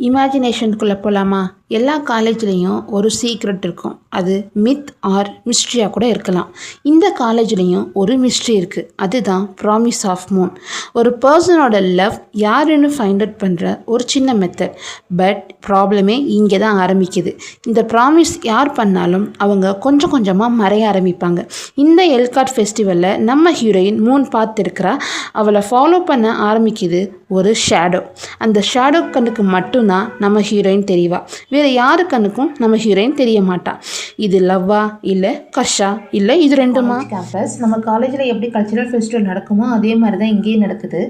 இமேஜினேஷனுக்குள்ளே போகலாமா? எல்லா காலேஜ்லேயும் ஒரு சீக்ரெட் இருக்கும். அது மித் ஆர் மிஸ்ட்ரியாக கூட இருக்கலாம். இந்த காலேஜ்லேயும் ஒரு மிஸ்ட்ரி இருக்குது. அதுதான் ப்ராமிஸ் ஆஃப் மூன். ஒரு பர்சனோட லவ் யாருன்னு ஃபைண்ட் அவுட் பண்ணுற ஒரு சின்ன மெத்தட். பட் ப்ராப்ளமே இங்கே தான் ஆரம்பிக்குது. இந்த ப்ராமிஸ் யார் பண்ணாலும் அவங்க கொஞ்சம் கொஞ்சமாக மறைய ஆரம்பிப்பாங்க. இந்த எல்காட் ஃபெஸ்டிவலில் நம்ம ஹீரோயின் மூன் பார்த்துருக்கிறா. அவளை ஃபாலோ பண்ண ஆரம்பிக்குது ஒரு ஷேடோ. அந்த ஷேடோ கண்ணுக்கு மட்டும்தான் நம்ம ஹீரோயின் தெரியவா. வேறு யாரு கண்ணுக்கும் நம்ம ஹீரோயின் தெரிய மாட்டா. இது லவ்வா இல்லை கஷா இல்லை இது ரெண்டுமா? கேம்பஸ் நம்ம காலேஜில் எப்படி கல்ச்சுரல் ஃபெஸ்டிவல் நடக்குமோ அதே மாதிரி தான் இங்கேயும் நடக்குது.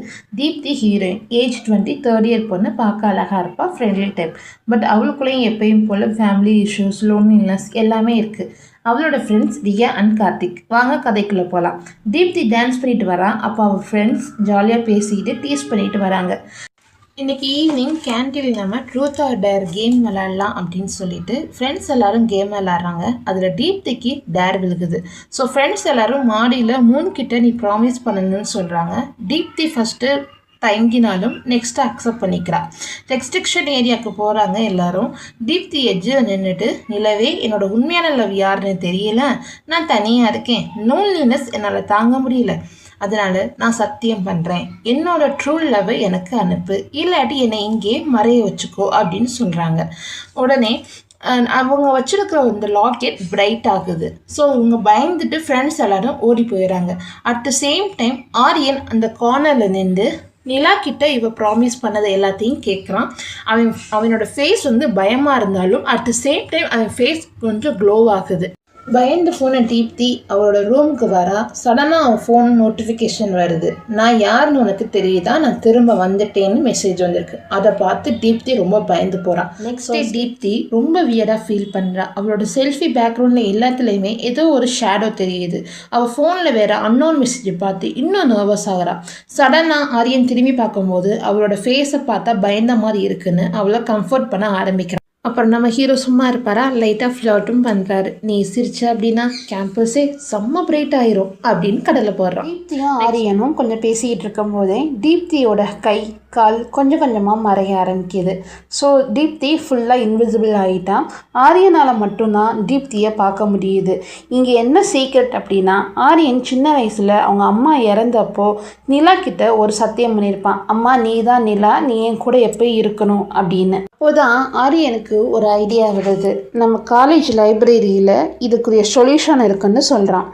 Deepti heroine, age 20, third year பொண்ணு, பார்க்க அழகாக இருப்பா, ஃப்ரெண்ட்லி டைப். பட் அவளுக்குள்ளேயும் எப்பயும் போல் ஃபேமிலி இஷ்யூஸ், லோன்லினஸ் எல்லாமே இருக்குது. அவளோட ஃப்ரெண்ட்ஸ் ரியா அண்ட் கார்த்திக். வாங்க கதைக்குள்ளே போகலாம். தீப்தி டான்ஸ் பண்ணிட்டு வரா. அப்போ அவள் ஃப்ரெண்ட்ஸ் ஜாலியாக பேசிக்கிட்டு டீஸ் பண்ணிட்டு வராங்க. இன்றைக்கி ஈவினிங் கேன்டீனில் நம்ம ட்ரூத் ஆர் டேர் கேம் விளாட்லாம் அப்படின்னு சொல்லிட்டு ஃப்ரெண்ட்ஸ் எல்லோரும் கேம் விளாட்றாங்க. அதில் தீப்திக்கு டேர் விழுகுது. ஸோ ஃப்ரெண்ட்ஸ் எல்லோரும் மாடியில் மூன் கிட்ட நீ ப்ராமிஸ் பண்ணணும்னு சொல்கிறாங்க. தீப்தி ஃபஸ்ட்டு தயங்கினாலும் நெக்ஸ்ட்டு அக்செப்ட் பண்ணிக்கிறா. ரெஸ்ட்ரிக்ஷன் ஏரியாவுக்கு போகிறாங்க எல்லோரும். தீப்தி எட்ஜில் நின்றுட்டு, நிலவே என்னோட உண்மையான லவ் யாருன்னு தெரியல, நான் தனியாக இருக்கேன், லோன்லினஸ் என்னால் தாங்க முடியல, அதனால் நான் சத்தியம் பண்ணுறேன், என்னோட ட்ரூ லவ்வை எனக்கு அனுப்பு, இல்லாட்டி என்னை இங்கே மறைய வச்சுக்கோ அப்படின்னு சொல்கிறாங்க. உடனே அவங்க வச்சுருக்கிற இந்த லாக்கெட் பிரைட் ஆகுது. ஸோ இவங்க பயந்துட்டு ஃப்ரெண்ட்ஸ் எல்லோரும் ஓடி போயிடறாங்க. At the same time Aryan அந்த கார்னரில் நின்று நிலா கிட்ட இவ ப்ராமிஸ் பண்ணதை எல்லாத்தையும் கேட்குறான். அவனோட ஃபேஸ் பயமாக இருந்தாலும் அட் த சேம் டைம் அவன் ஃபேஸ் கொஞ்சம் க்ளோ ஆகுது. பயந்து ஃபோனை தீப்தி அவளோட ரூமுக்கு வரா. சடனாக அவன் ஃபோன் நோட்டிஃபிகேஷன் வருது. நான் யாருன்னு உனக்கு தெரியுதா, நான் திரும்ப வந்துட்டேன்னு மெசேஜ் வந்திருக்கு. அதை பார்த்து தீப்தி ரொம்ப பயந்து போகிறான். நெக்ஸ்ட் டே தீப்தி ரொம்ப வியர்டாக ஃபீல் பண்ணுறா. அவளோட செல்ஃபி பேக்ரவுண்டில் எல்லாத்துலேயுமே ஏதோ ஒரு ஷேடோ தெரியுது. அவள் ஃபோனில் வேறு அன்னோன் மெசேஜ் பார்த்து இன்னும் நர்வஸ் ஆகிறா. சடனாக ஆரியன் திரும்பி பார்க்கும்போது அவளோட ஃபேஸை பார்த்தா பயந்த மாதிரி இருக்குன்னு அவளை கம்ஃபர்ட் பண்ண ஆரம்பிக்கிறான். அப்புறம் நம்ம ஹீரோ சும்மா இருப்பாரா, லைட்டாக ஃப்ளர்ட்டும் பண்ணுறாரு. நீ சிரிச்ச அப்படின்னா கேம்பஸே செம்ம பிரைட் ஆயிரும் அப்படின்னு கடலில் போடுறான். தீப்தியும் ஆரியனும் கொஞ்சம் பேசிக்கிட்டு இருக்கும் போதே தீப்தியோட கை கால் கொஞ்சம் கொஞ்சமாக மறைய ஆரம்பிக்குது. ஸோ தீப்தி ஃபுல்லாக இன்விசிபிள் ஆகிட்டான். ஆரியனால் மட்டும்தான் தீப்தியை பார்க்க முடியுது. இங்கே என்ன சீக்ரெட் அப்படின்னா, ஆரியன் சின்ன வயசில் அவங்க அம்மா இறந்தப்போ நிலா கிட்ட ஒரு சத்தியம் பண்ணியிருப்பான். அம்மா நீ தான் நிலா, நீ என் கூட எப்போயும் இருக்கணும் அப்படின்னு. அப்போதான் ஆரியனுக்கு ஒரு ஐடியா வருது. நம்ம காலேஜ் லைப்ரரியில் இதுக்குரிய சொல்யூஷன் இருக்குன்னு சொல்கிறான்.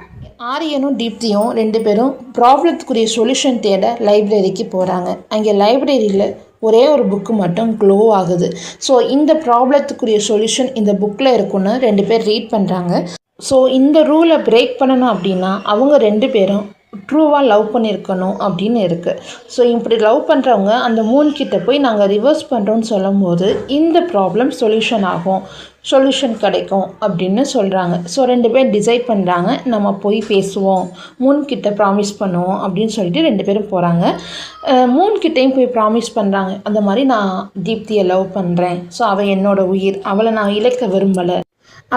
ஆரியனும் தீப்தியும் ரெண்டு பேரும் ப்ராப்ளத்துக்குரிய சொல்யூஷன் தேட லைப்ரரிக்கு போகிறாங்க. அங்கே லைப்ரரியில் ஒரே ஒரு புக்கு மட்டும் க்ளோ ஆகுது. ஸோ இந்த ப்ராப்ளத்துக்குரிய சொல்யூஷன் இந்த புக்கில் இருக்குன்னு ரெண்டு பேர் ரீட் பண்ணுறாங்க. ஸோ இந்த ரூலை பிரேக் பண்ணணும் அப்படின்னா அவங்க ரெண்டு பேரும் ட்ரூவாக லவ் பண்ணியிருக்கணும் அப்படின்னு இருக்குது. ஸோ இப்படி லவ் பண்ணுறவங்க அந்த மூன் கிட்ட போய் நாங்கள் ரிவர்ஸ் பண்ணுறோன்னு சொல்லும் போது இந்த ப்ராப்ளம் சொல்யூஷன் ஆகும், சொல்யூஷன் கிடைக்கும் அப்படின்னு சொல்கிறாங்க. ஸோ ரெண்டு பேர் டிசைட் பண்ணுறாங்க, நம்ம போய் பேசுவோம், மூன் கிட்ட ப்ராமிஸ் பண்ணுவோம் அப்படின்னு சொல்லிட்டு ரெண்டு பேரும் போகிறாங்க. மூன் கிட்டையும் போய் ப்ராமிஸ் பண்ணுறாங்க, அந்த மாதிரி நான் தீப்தியை லவ் பண்ணுறேன், ஸோ அவள் என்னோட உயிர், அவளை நான் இழக்க விரும்பலை.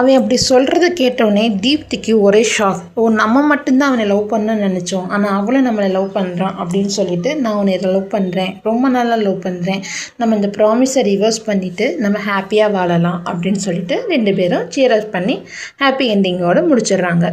அவன் அப்படி சொல்கிறத கேட்டவுடனே தீப்திக்கு ஒரே ஷாக். நம்ம மட்டும்தான் அவனை லவ் பண்ண நினச்சோம், ஆனால் அவளை நம்மளை லவ் பண்ணுறான் அப்படின்னு சொல்லிட்டு, நான் அவனை லவ் பண்ணுறேன், ரொம்ப நாளாக லவ் பண்ணுறேன், நம்ம இந்த ப்ராமிஸை ரிவர்ஸ் பண்ணிவிட்டு நம்ம ஹாப்பியாக வாழலாம் அப்படின்னு சொல்லிட்டு ரெண்டு பேரும் சியர் அப் பண்ணி ஹாப்பி என்டிங்கோடு முடிச்சிடுறாங்க.